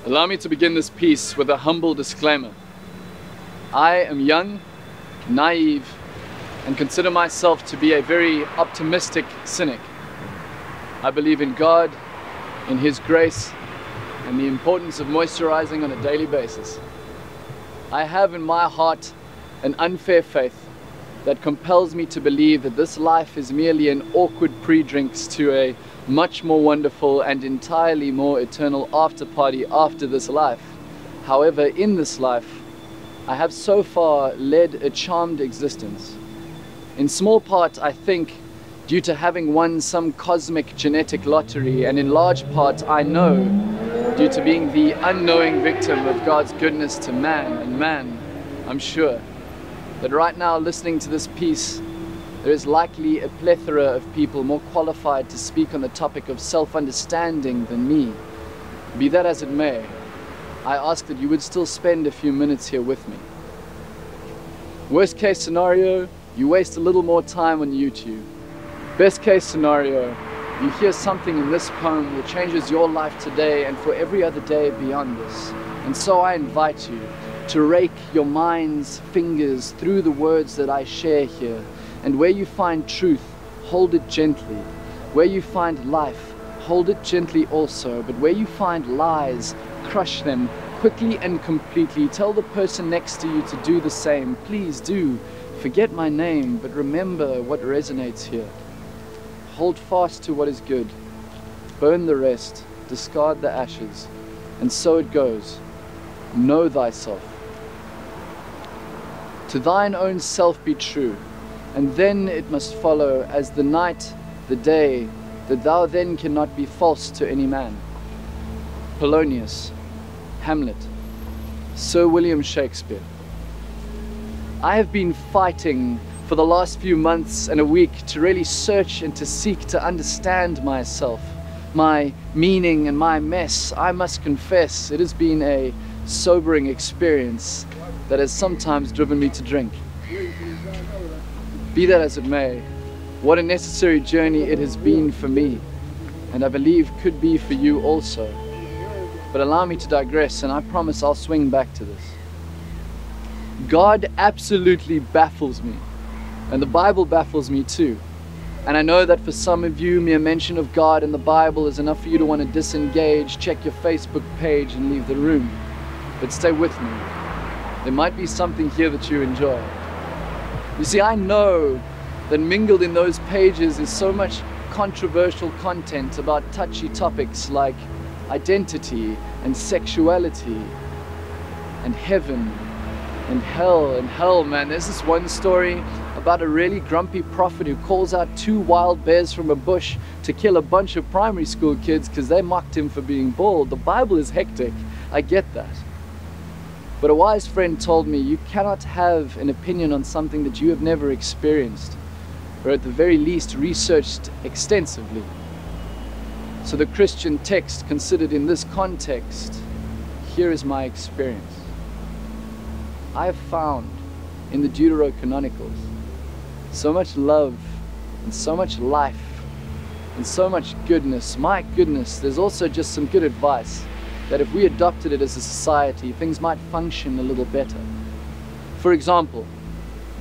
Allow me to begin this piece with a humble disclaimer. I am young, naive, and consider myself to be a very optimistic cynic. I believe in God, in His grace, and the importance of moisturizing on a daily basis. I have in my heart an unfair faith that compels me to believe that this life is merely an awkward pre-drinks to a much more wonderful and entirely more eternal after party after this life. However, in this life, I have so far led a charmed existence. In small part, I think, due to having won some cosmic genetic lottery, and in large part, I know, due to being the unknowing victim of God's goodness to man, and man, I'm sure, that right now listening to this piece, there is likely a plethora of people more qualified to speak on the topic of self-understanding than me. Be that as it may, I ask that you would still spend a few minutes here with me. Worst case scenario, you waste a little more time on YouTube. Best case scenario, you hear something in this poem that changes your life today and for every other day beyond this. And so I invite you to rake your mind's fingers through the words that I share here. And where you find truth, hold it gently. Where you find life, hold it gently also. But where you find lies, crush them quickly and completely. Tell the person next to you to do the same. Please do. Forget my name, but remember what resonates here. Hold fast to what is good. Burn the rest. Discard the ashes. And so it goes. Know thyself. To thine own self be true. And then it must follow as the night, the day, that thou then cannot be false to any man. Polonius, Hamlet, Sir William Shakespeare. I have been fighting for the last few months and a week to really search and to seek to understand myself, my meaning and my mess. I must confess, it has been a sobering experience that has sometimes driven me to drink. Be that as it may, what a necessary journey it has been for me, and I believe could be for you also. But allow me to digress, and I promise I'll swing back to this. God absolutely baffles me, and the Bible baffles me too. And I know that for some of you, mere mention of God in the Bible is enough for you to want to disengage, check your Facebook page, and leave the room. But stay with me. There might be something here that you enjoy. You see, I know that mingled in those pages is so much controversial content about touchy topics like identity and sexuality and heaven and hell, man. There's this one story about a really grumpy prophet who calls out 2 wild bears from a bush to kill a bunch of primary school kids because they mocked him for being bald. The Bible is hectic, I get that. But a wise friend told me you cannot have an opinion on something that you have never experienced, or at the very least researched extensively. So the Christian text considered in this context, here is my experience. I have found in the Deuterocanonicals so much love and so much life and so much goodness. My goodness, there's also just some good advice that if we adopted it as a society, things might function a little better. For example,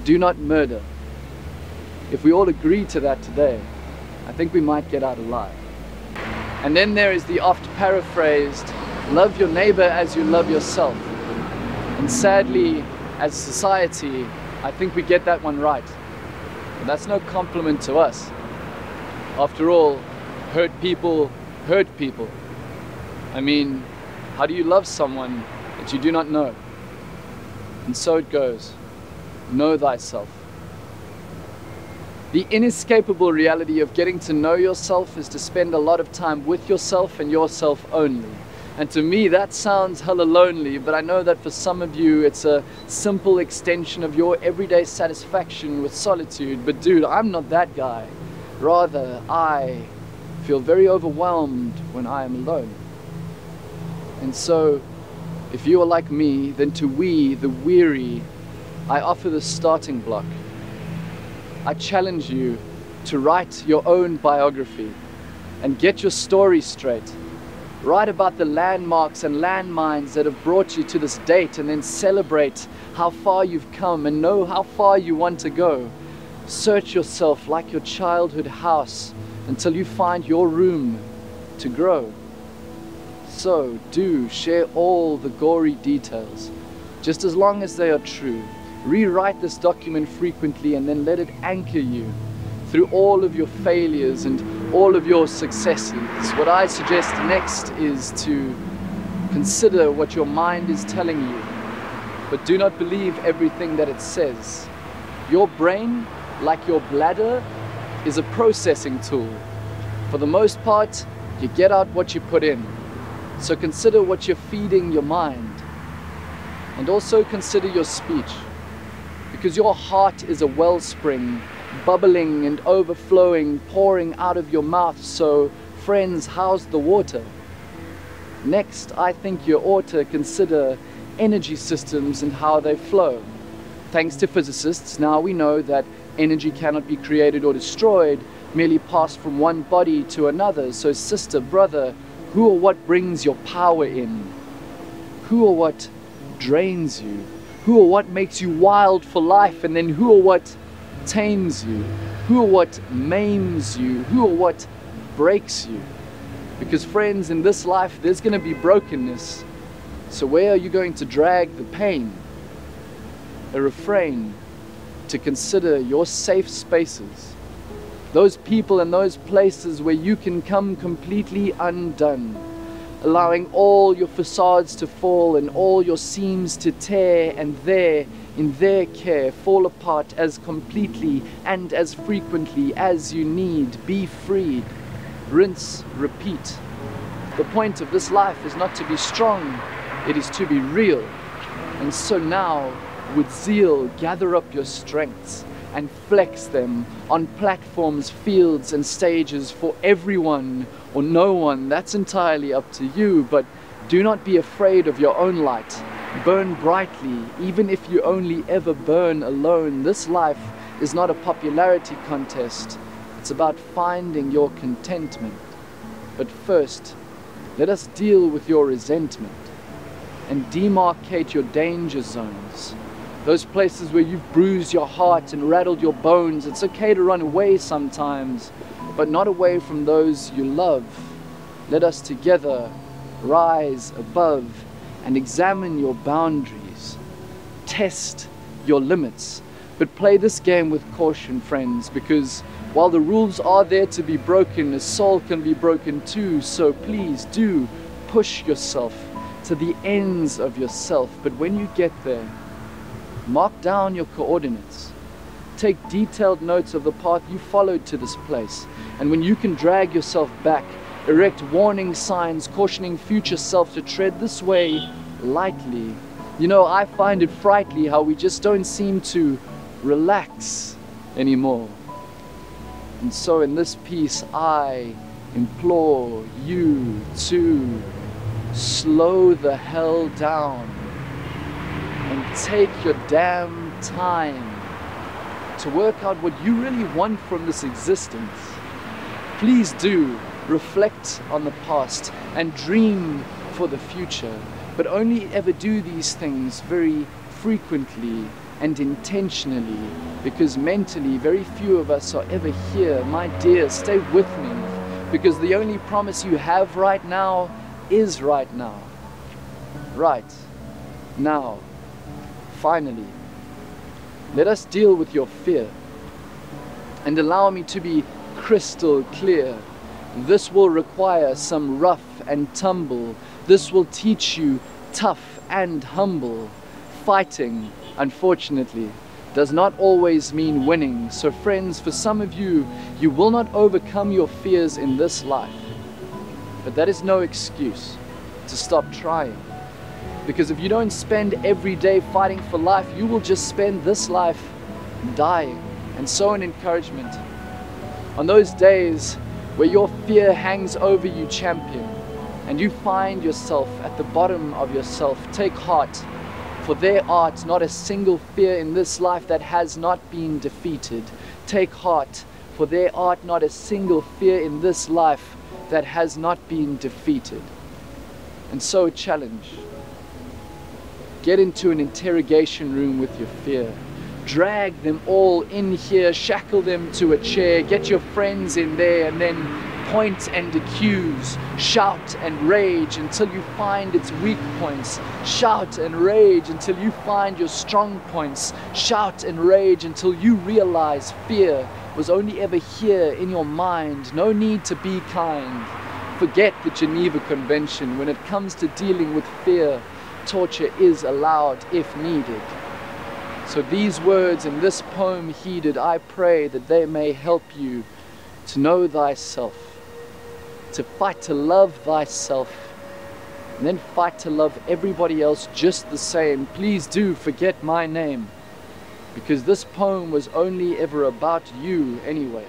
do not murder. If we all agreed to that today, I think we might get out alive. And then there is the oft paraphrased, love your neighbor as you love yourself. And sadly, as a society, I think we get that one right. But that's no compliment to us. After all, hurt people hurt people. I mean, how do you love someone that you do not know? And so it goes. Know thyself. The inescapable reality of getting to know yourself is to spend a lot of time with yourself and yourself only. And to me, that sounds hella lonely, but I know that for some of you, it's a simple extension of your everyday satisfaction with solitude. But dude, I'm not that guy. Rather, I feel very overwhelmed when I am alone. And so, if you are like me, then to we, the weary, I offer the starting block. I challenge you to write your own biography and get your story straight. Write about the landmarks and landmines that have brought you to this date, and then celebrate how far you've come and know how far you want to go. Search yourself like your childhood house until you find your room to grow. So do share all the gory details, just as long as they are true. Rewrite this document frequently and then let it anchor you through all of your failures and all of your successes. What I suggest next is to consider what your mind is telling you, but do not believe everything that it says. Your brain, like your bladder, is a processing tool. For the most part, you get out what you put in. So consider what you're feeding your mind. And also consider your speech, because your heart is a wellspring, bubbling and overflowing, pouring out of your mouth. So, friends, how's the water? Next, I think you ought to consider energy systems and how they flow. Thanks to physicists, now we know that energy cannot be created or destroyed, merely passed from one body to another. So, sister, brother, who or what brings your power in? Who or what drains you? Who or what makes you wild for life? And then who or what tames you? Who or what maims you? Who or what breaks you? Because friends, in this life there's going to be brokenness. So where are you going to drag the pain? A refrain to consider your safe spaces, those people and those places where you can come completely undone, allowing all your facades to fall and all your seams to tear, and there, in their care, fall apart as completely and as frequently as you need. Be freed. Rinse, repeat. The point of this life is not to be strong, it is to be real. And so now, with zeal, gather up your strengths and flex them on platforms, fields and stages for everyone or no one. That's entirely up to you, but do not be afraid of your own light. Burn brightly, even if you only ever burn alone. This life is not a popularity contest. It's about finding your contentment. But first, let us deal with your resentment and demarcate your danger zones. Those places where you've bruised your heart and rattled your bones. It's okay to run away sometimes, but not away from those you love. Let us together rise above and examine your boundaries. Test your limits, but play this game with caution, friends, because while the rules are there to be broken, a soul can be broken too. So please do push yourself to the ends of yourself. But when you get there, mark down your coordinates. Take detailed notes of the path you followed to this place. And when you can drag yourself back, erect warning signs cautioning future self to tread this way lightly. You know, I find it frightful how we just don't seem to relax anymore. And so in this piece, I implore you to slow the hell down and take your damn time to work out what you really want from this existence. Please do reflect on the past and dream for the future, but only ever do these things very frequently and intentionally, because mentally very few of us are ever here. My dear, stay with me, because the only promise you have right now is right now. Right now. Finally, let us deal with your fear, and allow me to be crystal clear. This will require some rough and tumble. This will teach you tough and humble. Fighting, unfortunately, does not always mean winning. So friends, for some of you, you will not overcome your fears in this life. But that is no excuse to stop trying. Because if you don't spend every day fighting for life, you will just spend this life dying. And so an encouragement. On those days where your fear hangs over you, champion, and you find yourself at the bottom of yourself, take heart, for there art not a single fear in this life that has not been defeated. Take heart, for there art not a single fear in this life that has not been defeated. And so a challenge. Get into an interrogation room with your fear. Drag them all in here, shackle them to a chair, get your friends in there, and then point and accuse, shout and rage until you find its weak points, shout and rage until you find your strong points, shout and rage until you realize fear was only ever here in your mind. No need to be kind. Forget the Geneva Convention. When it comes to dealing with fear, torture is allowed if needed. So these words in this poem heeded, I pray that they may help you to know thyself, to fight to love thyself, and then fight to love everybody else just the same. Please do forget my name, because this poem was only ever about you anyways.